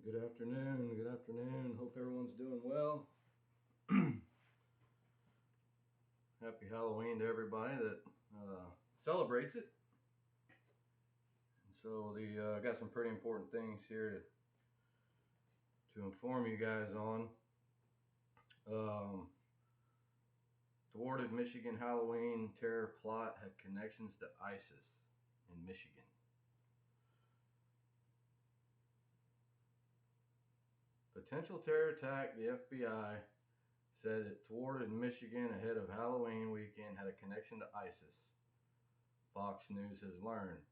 Good afternoon. Good afternoon. Hope everyone's doing well. Happy Halloween to everybody that celebrates it. And so I got some pretty important things here to inform you guys on. Thwarted Michigan Halloween terror plot had connections to ISIS in Michigan. Potential terror attack. The FBI said it thwarted Michigan ahead of Halloween weekend had a connection to ISIS. Fox News has learned.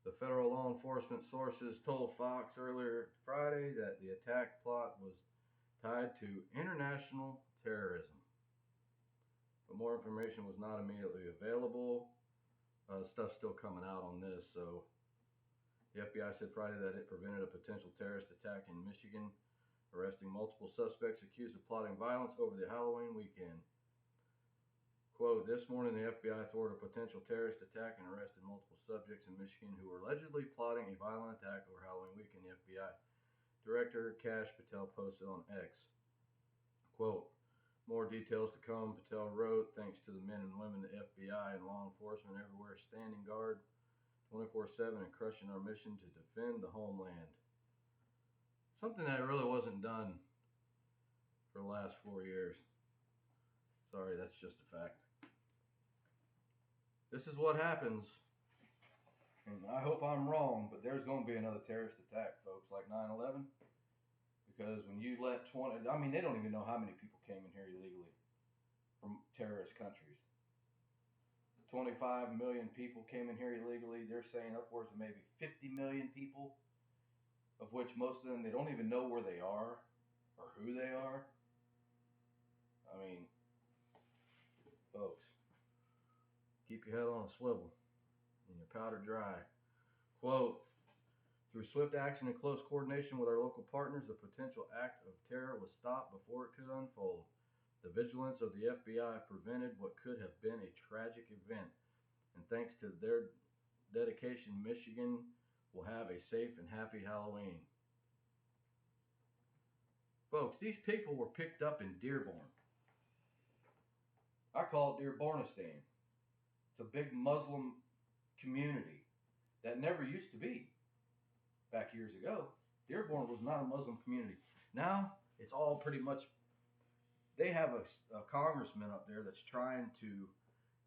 The federal law enforcement sources told Fox earlier Friday that the attack plot was tied to international terrorism. But more information was not immediately available. Stuff's still coming out on this. So the FBI said Friday that it prevented a potential terrorist attack in Michigan, arresting multiple suspects accused of plotting violence over the Halloween weekend. Quote, this morning the FBI thwarted a potential terrorist attack and arrested multiple subjects in Michigan who were allegedly plotting a violent attack over Halloween weekend, the FBI Director Kash Patel posted on X. Quote, more details to come, Patel wrote, thanks to the men and women, the FBI and law enforcement everywhere standing guard 24/7 and crushing our mission to defend the homeland. Something that really wasn't done for the last 4 years. Sorry, that's just a fact. This is what happens, and I hope I'm wrong, but there's going to be another terrorist attack, folks, like 9/11. Because when you let they don't even know how many people came in here illegally from terrorist countries. 25 million people came in here illegally. They're saying upwards of maybe 50 million people, of which most of them, they don't even know where they are or who they are. I mean, folks, keep your head on a swivel and your powder dry. Quote, through swift action and close coordination with our local partners, the potential act of terror was stopped before it could unfold. The vigilance of the FBI prevented what could have been a tragic event, and thanks to their dedication, Michigan will have a safe and happy Halloween. Folks, these people were picked up in Dearborn. I call it Dearbornistan. It's a big Muslim community that never used to be. Back years ago, Dearborn was not a Muslim community. Now it's all pretty much. They have a congressman up there that's trying to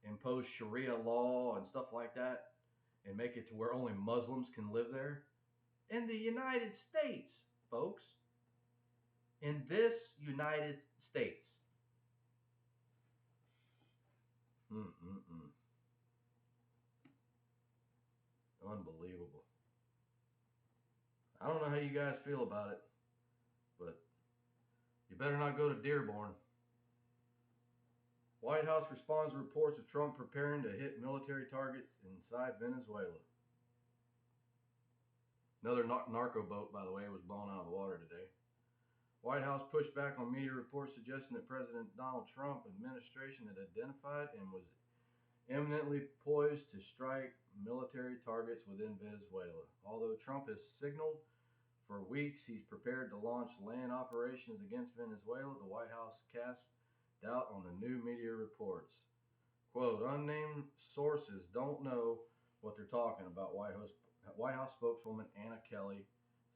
impose Sharia law and stuff like that, and make it to where only Muslims can live there. In the United States, folks. In this United States. Unbelievable. I don't know how you guys feel about it, but you better not go to Dearborn. White House responds to reports of Trump preparing to hit military targets inside Venezuela. Another narco boat, by the way, was blown out of the water today. White House pushed back on media reports suggesting that President Donald Trump administration had identified and was imminently poised to strike military targets within Venezuela. Although Trump has signaled for weeks he's prepared to launch land operations against Venezuela, the White House cast doubt on the new media reports. Quote, unnamed sources don't know what they're talking about, White House spokeswoman Anna Kelly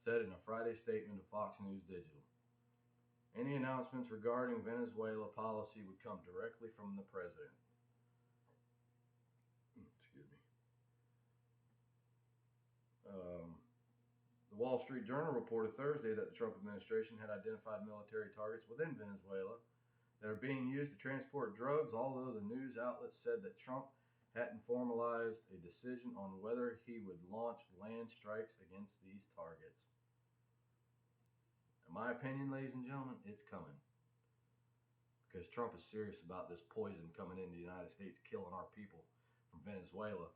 said in a Friday statement to Fox News Digital. Any announcements regarding Venezuela policy would come directly from the president. Excuse me. The Wall Street Journal reported Thursday that the Trump administration had identified military targets within Venezuela that are being used to transport drugs, although the news outlet said that Trump hadn't formalized a decision on whether he would launch land strikes against these targets. In my opinion, ladies and gentlemen, it's coming. Because Trump is serious about this poison coming into the United States, killing our people from Venezuela.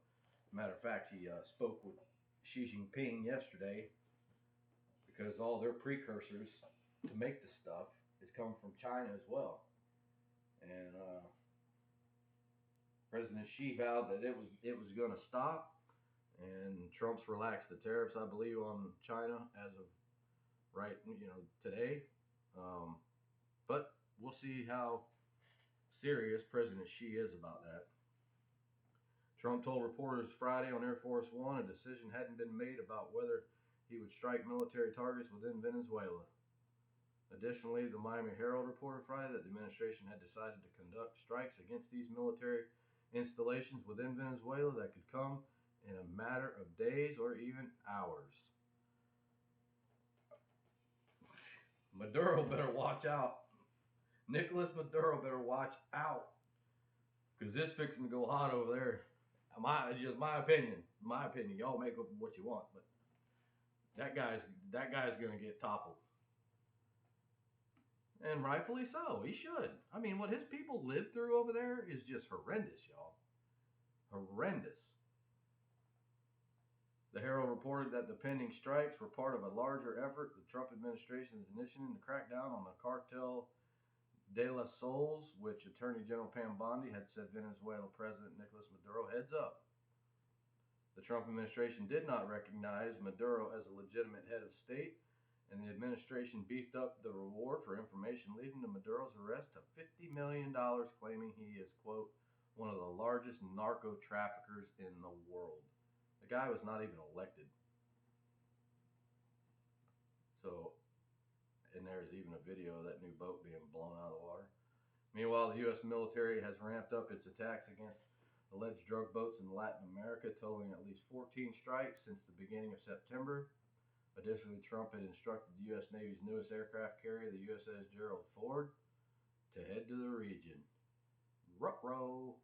Matter of fact, he spoke with Xi Jinping yesterday because all their precursors to make the stuff is coming from China as well. And President Xi vowed that it was going to stop, And Trump's relaxed the tariffs, I believe, on China as of right, today. Um, but we'll see how serious President Xi is about that. Trump told reporters Friday on Air Force One a decision hadn't been made about whether he would strike military targets within Venezuela. Additionally, the Miami Herald reported Friday that the administration had decided to conduct strikes against these military installations within Venezuela that could come in a matter of days or even hours. Maduro better watch out. Nicolas Maduro better watch out, because this fixing to go hot over there. It's just my opinion. My opinion. Y'all make of what you want, but that guy's gonna get toppled, and rightfully so. He should. I mean, what his people live through over there is just horrendous, y'all. Horrendous. The Herald reported that the pending strikes were part of a larger effort the Trump administration is initiating to crack down on the cartel de las Sols, which Attorney General Pam Bondi had said Venezuela President Nicolas Maduro heads up. The Trump administration did not recognize Maduro as a legitimate head of state, and the administration beefed up the reward for information leading to Maduro's arrest to $50 million, claiming he is, quote, one of the largest narco traffickers in the world. The guy was not even elected. So, and there's even a video of that new boat being blown out of the water. Meanwhile, the U.S. military has ramped up its attacks against alleged drug boats in Latin America, totaling at least 14 strikes since the beginning of September. Additionally, Trump had instructed the U.S. Navy's newest aircraft carrier, the USS Gerald Ford, to head to the region. Ruh-roh.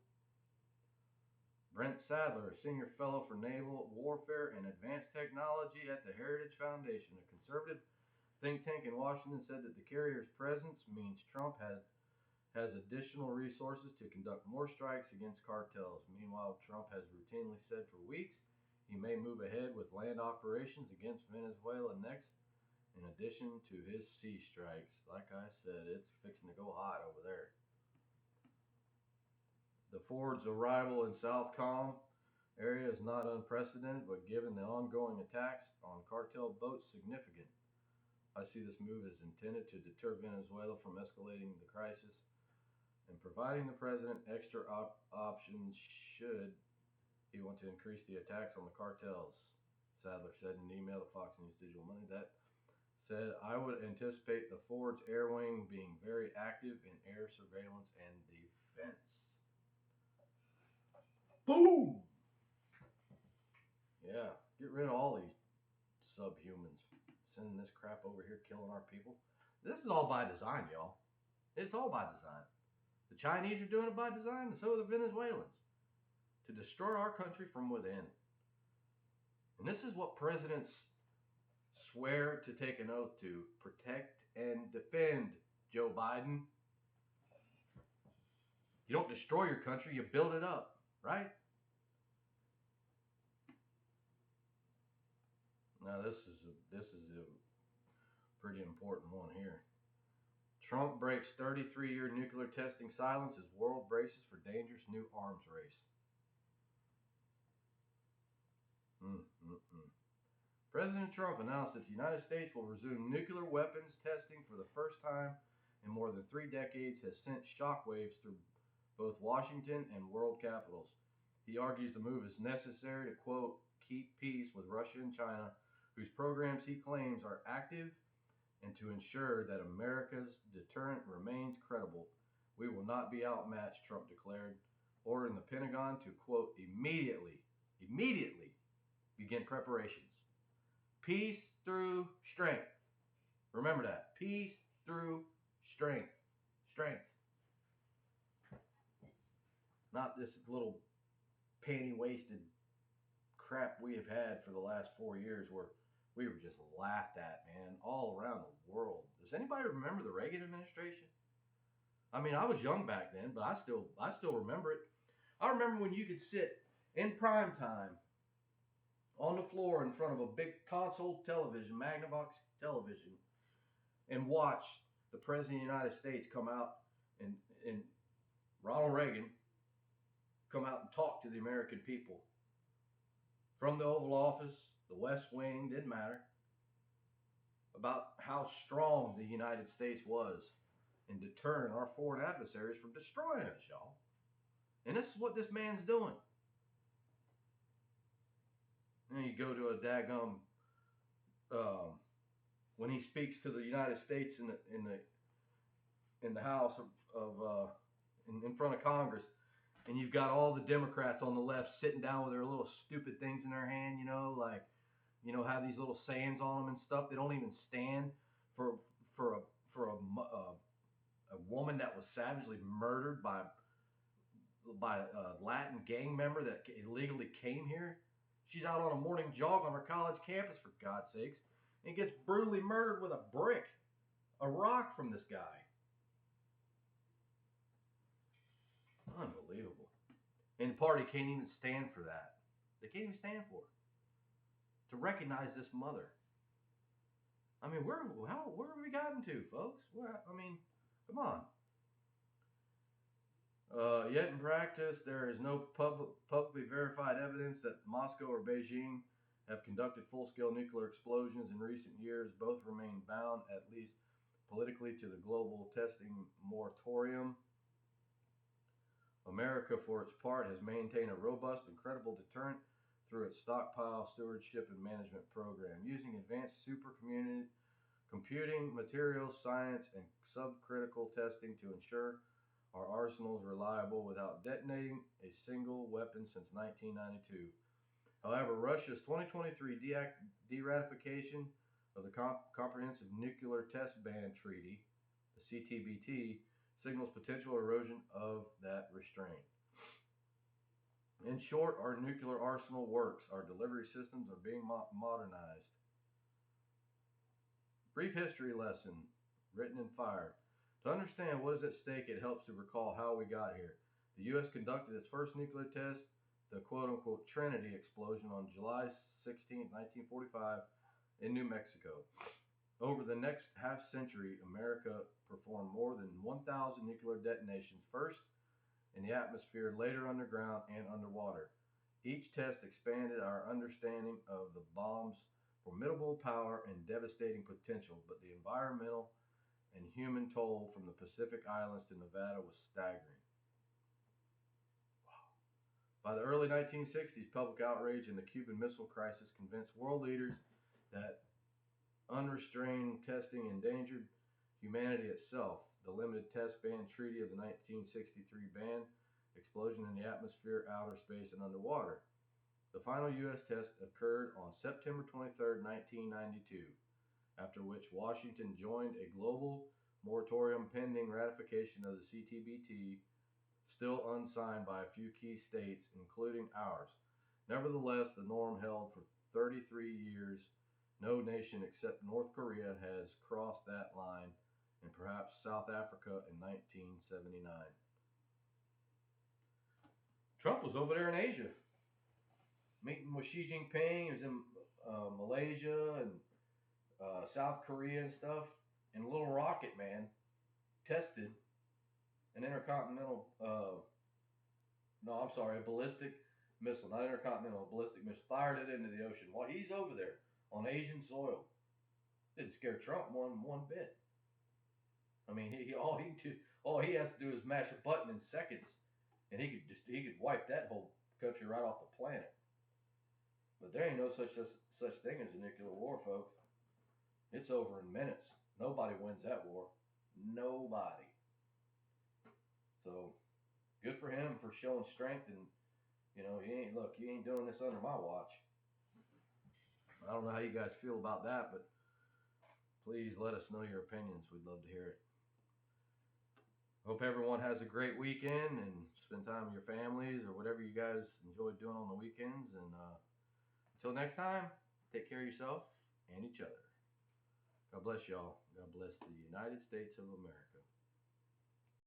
Brent Sadler, a senior fellow for naval warfare and advanced technology at the Heritage Foundation, a conservative think tank in Washington, said that the carrier's presence means Trump has additional resources to conduct more strikes against cartels. Meanwhile, Trump has routinely said for weeks he may move ahead with land operations against Venezuela next, in addition to his sea strikes. Like I said, it's fixing to go hot over there. The Ford's arrival in South Com area is not unprecedented, but given the ongoing attacks on cartel boats, significant. I see this move as intended to deter Venezuela from escalating the crisis and providing the president extra options should he want to increase the attacks on the cartels, Sadler said in an email to Fox News Digital Money. That said, I would anticipate the Ford's air wing being very active in air surveillance and defense. Boom! Yeah, get rid of all these subhumans sending this crap over here, killing our people. This is all by design, y'all. It's all by design. The Chinese are doing it by design, and so are the Venezuelans, to destroy our country from within. And this is what presidents swear to take an oath to: protect and defend, Joe Biden. You don't destroy your country, you build it up, right? Now this is a pretty important one here. Trump breaks 33-year nuclear testing silence as world braces for dangerous new arms race. President Trump announced that the United States will resume nuclear weapons testing for the first time in more than 3 decades, has sent shockwaves through both Washington and world capitals. He argues the move is necessary to, quote, keep peace with Russia and China, whose programs he claims are active, and to ensure that America's deterrent remains credible. We will not be outmatched, Trump declared, ordering the Pentagon to, quote, immediately begin preparations. Peace through strength. Remember that. Peace through strength. Strength. Not this little panty-waisted crap we have had for the last 4 years where we were just laughed at, man, all around the world. Does anybody remember the Reagan administration? I mean, I was young back then, but I still remember it. I remember when you could sit in prime time on the floor in front of a big console television, Magnavox television, and watch the President of the United States come out and Ronald Reagan come out and talk to the American people from the Oval Office, the West Wing, didn't matter, about how strong the United States was in deterring our foreign adversaries from destroying us, y'all. And this is what this man's doing. And you go to a daggum um, when he speaks to the United States in the House in front of Congress, and you've got all the Democrats on the left sitting down with their little stupid things in their hand, like have these little sayings on them and stuff. They don't even stand for for a for a woman that was savagely murdered by a Latin gang member that illegally came here. She's out on a morning jog on her college campus, for God's sakes, and gets brutally murdered with a brick, a rock from this guy. Unbelievable. And the party can't even stand for that. They can't even stand for it. To recognize this mother. I mean, where have we gotten to, folks? Come on. Yet in practice, there is no publicly verified evidence that Moscow or Beijing have conducted full-scale nuclear explosions in recent years. Both remain bound, at least politically, to the global testing moratorium. America, for its part, has maintained a robust and credible deterrent through its stockpile stewardship and management program, using advanced computing materials, science, and subcritical testing to ensure our arsenal is reliable without detonating a single weapon since 1992. However, Russia's 2023 de-ratification of the Comprehensive Nuclear Test Ban Treaty, the CTBT, signals potential erosion of that restraint. In short, our nuclear arsenal works. Our delivery systems are being modernized. Brief history lesson, written in fire. To understand what is at stake, it helps to recall how we got here. The U.S. conducted its first nuclear test, the quote-unquote Trinity explosion, on July 16, 1945, in New Mexico. Over the next half-century, America performed more than 1,000 nuclear detonations, first in the atmosphere, later underground and underwater. Each test expanded our understanding of the bomb's formidable power and devastating potential, but the environmental and human toll from the Pacific Islands to Nevada was staggering. Wow. By the early 1960s, public outrage and the Cuban Missile Crisis convinced world leaders that unrestrained testing endangered humanity itself. The Limited Test Ban Treaty of the 1963 ban explosion in the atmosphere, outer space, and underwater. The final U.S. test occurred on September 23, 1992, after which Washington joined a global moratorium pending ratification of the CTBT, still unsigned by a few key states, including ours. Nevertheless, the norm held for 33 years. No nation except North Korea has crossed that line, and perhaps South Africa in 1979. Trump was over there in Asia, meeting with Xi Jinping. He was in Malaysia and South Korea and stuff. And a little rocket, man, tested an intercontinental, a ballistic missile, not intercontinental, ballistic missile, fired it into the ocean while he's over there on Asian soil. Didn't scare Trump one bit. I mean, all he has to do is mash a button in seconds, and he could wipe that whole country right off the planet. But there ain't no such thing as a nuclear war, folks. It's over in minutes. Nobody wins that war. Nobody. So good for him for showing strength, and he ain't doing this under my watch. I don't know how you guys feel about that, but please let us know your opinions. We'd love to hear it. Hope everyone has a great weekend and spend time with your families or whatever you guys enjoy doing on the weekends. And until next time, take care of yourself and each other. God bless y'all. God bless the United States of America.